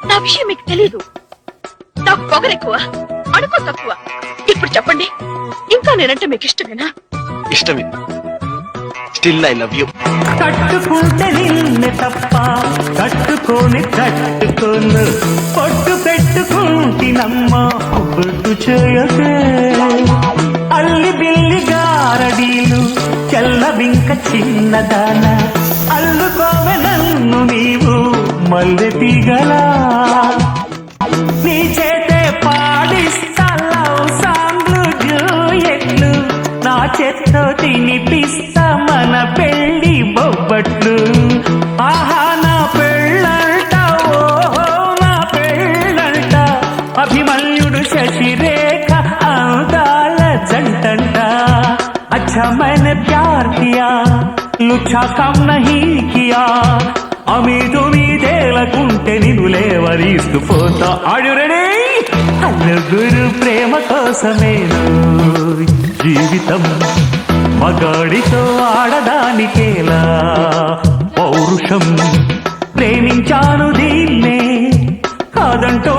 నా విషయం మీకు తెలీదు. నాకు పొగరెక్కువ, అడుకో తక్కువ. ఇప్పుడు చెప్పండి, ఇంకా నేనంటే మీకు ఇష్టమేనా? ఇష్టమే. Still I love you. కట్టుకుంటే నిన్నే తప్ప కట్టుకోను పొట్టు పెట్టుకుంటినమ్మ బొట్టు చేయకే. అల్లి బిల్లి గారడీలు చెల్లవింక చిన్నదాన అల్లుకోవె నన్ను నీవు మల్లె తీగలా. నీ చేతే పాడిస్తా లవ్ సాంగ్లు డ్యూయెట్లు, నా చేత్తో తినిపిస్తా మన పెళ్లి బొబ్బట్లు. ఆహా నా పెళ్ళంట, ఓహో నా పెళ్ళంట, అభిమన్యుడు శశిరేఖ అందాల జంటంట. अच्छा मैंने प्यार किया, लुच्छा कम नहीं किया, అమీదు మీదేలకుంటే నిన్ను లేవరీస్తూ పోతా. ఆడు రెడీ? అల్లుగురు ప్రేమ కోసమేను జీవితం, మగాడితో ఆడదానికేలా పౌరుషం. ప్రేమించాను దీన్నే కాదంటూ